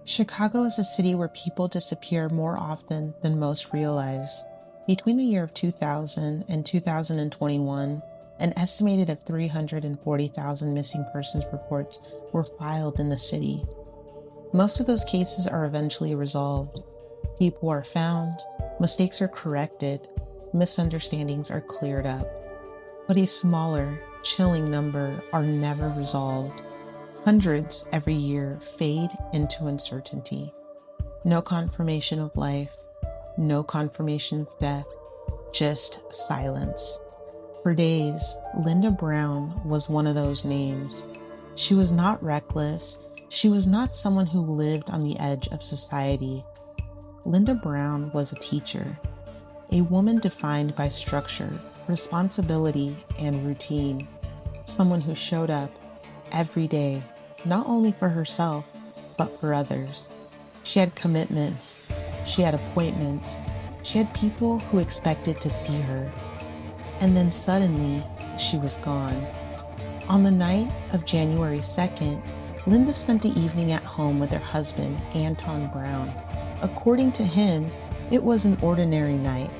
Chicago is a city where people disappear more often than most realize. Between the year of 2000 and 2021, an estimated of 340,000 missing persons reports were filed in the city. Most of those cases are eventually resolved. People are found, mistakes are corrected, misunderstandings are cleared up. But a smaller, chilling number are never resolved. Hundreds every year fade into uncertainty. No confirmation of life, no confirmation of death, just silence. For days, Linda Brown was one of those names. She was not reckless. She was not someone who lived on the edge of society. Linda Brown was a teacher, a woman defined by structure, responsibility, and routine. Someone who showed up every day, not only for herself, but for others. She had commitments, she had appointments, she had people who expected to see her. And then suddenly, she was gone. On the night of January 2nd, Linda spent the evening at home with her husband, Anton Brown. According to him, it was an ordinary night.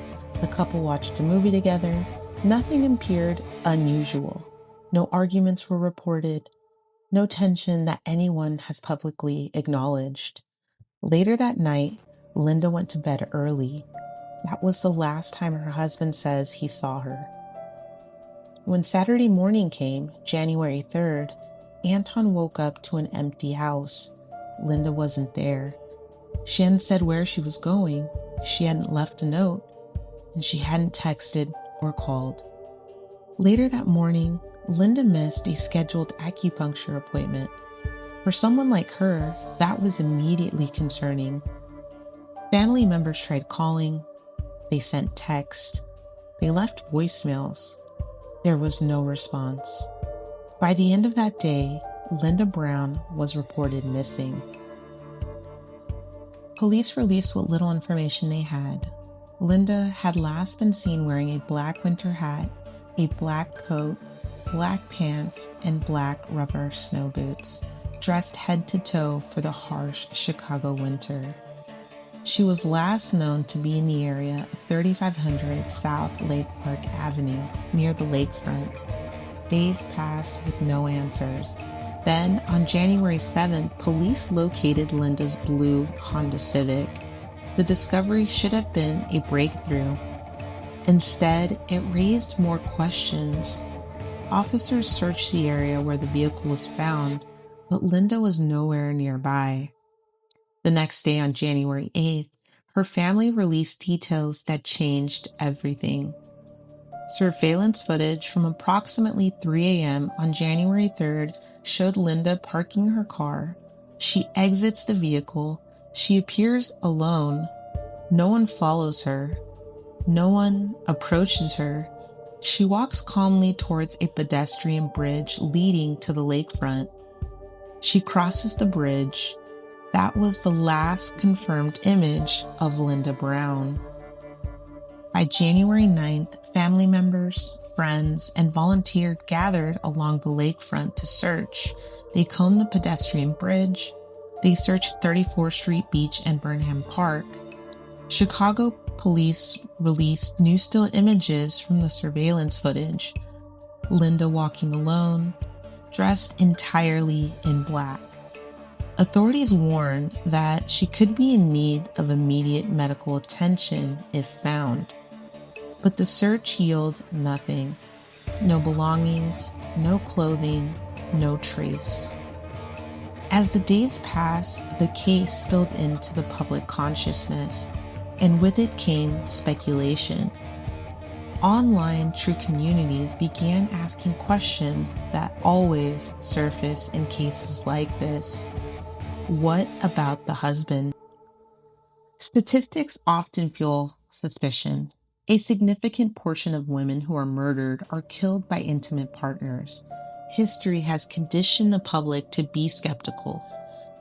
The couple watched a movie together. Nothing appeared unusual. No arguments were reported. No tension that anyone has publicly acknowledged. Later that night, Linda went to bed early. That was the last time her husband says he saw her. When Saturday morning came, January 3rd, Anton woke up to an empty house. Linda wasn't there. She hadn't said where she was going. She hadn't left a note, and she hadn't texted or called. Later that morning, Linda missed a scheduled acupuncture appointment. For someone like her, that was immediately concerning. Family members tried calling. They sent texts. They left voicemails. There was no response. By the end of that day, Linda Brown was reported missing. Police released what little information they had. Linda had last been seen wearing a black winter hat, a black coat, black pants, and black rubber snow boots, dressed head to toe for the harsh Chicago winter. She was last known to be in the area of 3500 South Lake Park Avenue, near the lakefront. Days passed with no answers. Then, on January 7th, police located Linda's blue Honda Civic. The discovery should have been a breakthrough. Instead, it raised more questions. Officers searched the area where the vehicle was found, but Linda was nowhere nearby. The next day, on January 8th, her family released details that changed everything. Surveillance footage from approximately 3 a.m. on January 3rd showed Linda parking her car. She exits the vehicle. She appears alone. No one follows her. No one approaches her. She walks calmly towards a pedestrian bridge leading to the lakefront. She crosses the bridge. That was the last confirmed image of Linda Brown. By January 9th, family members, friends, and volunteers gathered along the lakefront to search. They combed the pedestrian bridge. They searched 34th Street Beach and Burnham Park. Chicago police released new still images from the surveillance footage. Linda walking alone, dressed entirely in black. Authorities warned that she could be in need of immediate medical attention if found. But the search yielded nothing. No belongings, no clothing, no trace. As the days passed, the case spilled into the public consciousness, and with it came speculation. Online true communities began asking questions that always surface in cases like this. What about the husband? Statistics often fuel suspicion. A significant portion of women who are murdered are killed by intimate partners. History has conditioned the public to be skeptical,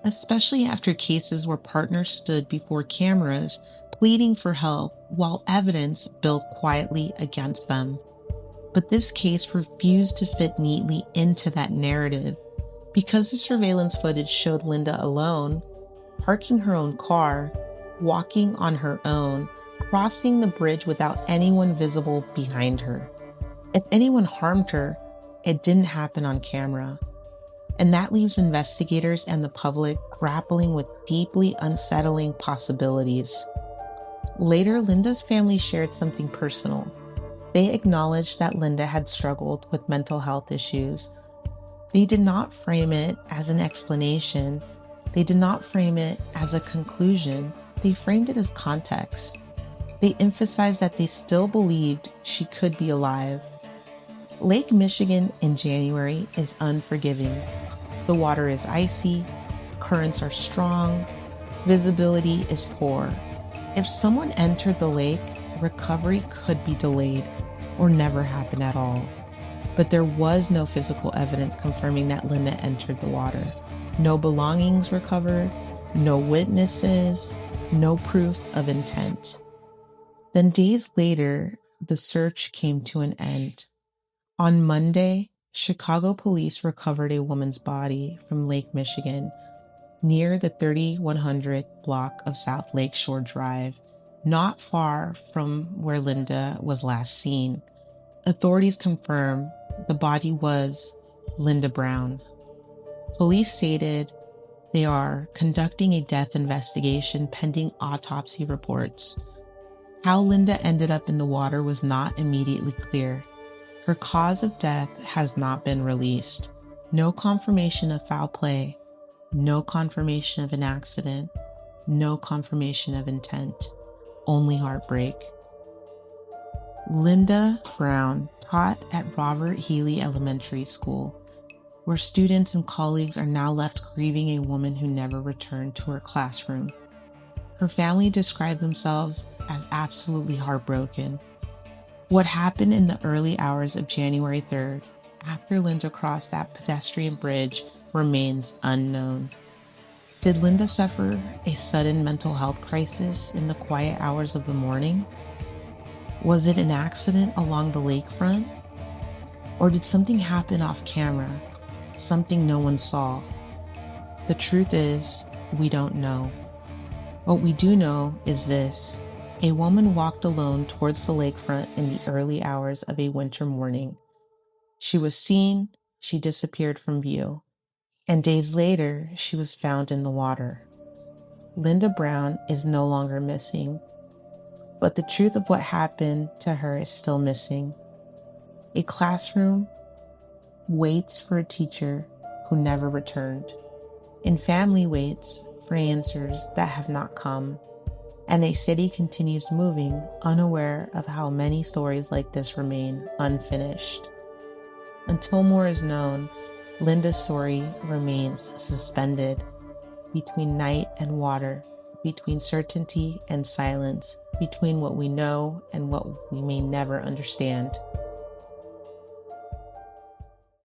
especially after cases where partners stood before cameras pleading for help while evidence built quietly against them. But this case refused to fit neatly into that narrative. Because the surveillance footage showed Linda alone, parking her own car, walking on her own, crossing the bridge without anyone visible behind her. If anyone harmed her, it didn't happen on camera. And that leaves investigators and the public grappling with deeply unsettling possibilities. Later, Linda's family shared something personal. They acknowledged that Linda had struggled with mental health issues. They did not frame it as an explanation. They did not frame it as a conclusion. They framed it as context. They emphasized that they still believed she could be alive. Lake Michigan in January is unforgiving. The water is icy, currents are strong, visibility is poor. If someone entered the lake, recovery could be delayed or never happen at all. But there was no physical evidence confirming that Linda entered the water. No belongings recovered, no witnesses, no proof of intent. Then days later, the search came to an end. On Monday, Chicago police recovered a woman's body from Lake Michigan near the 3100 block of South Lakeshore Drive, not far from where Linda was last seen. Authorities confirm the body was Linda Brown. Police stated they are conducting a death investigation pending autopsy reports. How Linda ended up in the water was not immediately clear. Her cause of death has not been released. No confirmation of foul play, no confirmation of an accident, no confirmation of intent, only heartbreak. Linda Brown taught at Robert Healy Elementary School, where students and colleagues are now left grieving a woman who never returned to her classroom. Her family described themselves as absolutely heartbroken. What happened in the early hours of January 3rd, after Linda crossed that pedestrian bridge, remains unknown. Did Linda suffer a sudden mental health crisis in the quiet hours of the morning? Was it an accident along the lakefront? Or did something happen off camera, something no one saw? The truth is, we don't know. What we do know is this. A woman walked alone towards the lakefront in the early hours of a winter morning. She was seen, she disappeared from view, and days later, she was found in the water. Linda Brown is no longer missing, but the truth of what happened to her is still missing. A classroom waits for a teacher who never returned, and family waits for answers that have not come. And a city continues moving, unaware of how many stories like this remain unfinished. Until more is known, Linda's story remains suspended between night and water, between certainty and silence, between what we know and what we may never understand.